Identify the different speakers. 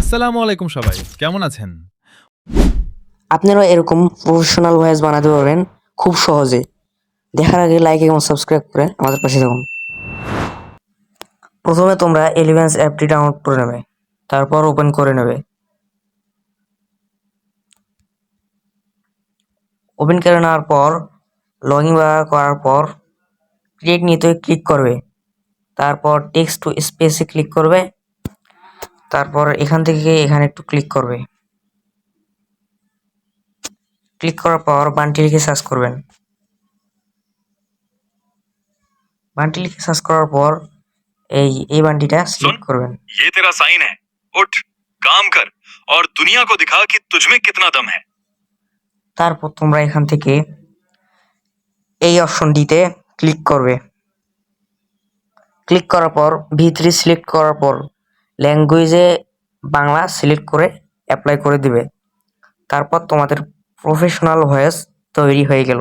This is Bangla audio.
Speaker 1: আসসালামু আলাইকুম সবাই কেমন আছেন?
Speaker 2: আপনারাও এরকম প্রফেশনাল ভয়েস বানাতে পারবেন খুব সহজে। দেখার আগে লাইক এবং সাবস্ক্রাইব করে আমাদের পাশে থাকুন। প্রথমে তোমরা এলিভেন্স অ্যাপটি ডাউনলোড করে নেবে, তারপর ওপেন করে নেবে। ওপেন করে নেওয়ার পর লগ ইন করার পর ক্রিয়েট নিতে ক্লিক করবে, তারপর টেক্সট টু স্পেসে ক্লিক করবে, তারপর এখান থেকে এখানে একটু ক্লিক করবে। ক্লিক করার পর বান্টি লিখে সার্চ করবেন। বান্টি লিখে সার্চ করার পর এই বান্টিটা সিলেক্ট করবেন।
Speaker 3: ये तेरा साइन है उठ काम कर और दुनिया को दिखा कि तुझ में कितना दम है।
Speaker 2: তারপর তোমরা এখান থেকে এই অপশনটিতে ক্লিক করবে। ক্লিক করার পর V3 সিলেক্ট করার পর ল্যাঙ্গুয়েজে বাংলা সিলেক্ট করে অ্যাপ্লাই করে দিবে। তারপর তোমাদের প্রফেশনাল ভয়েস তৈরি হয়ে গেল।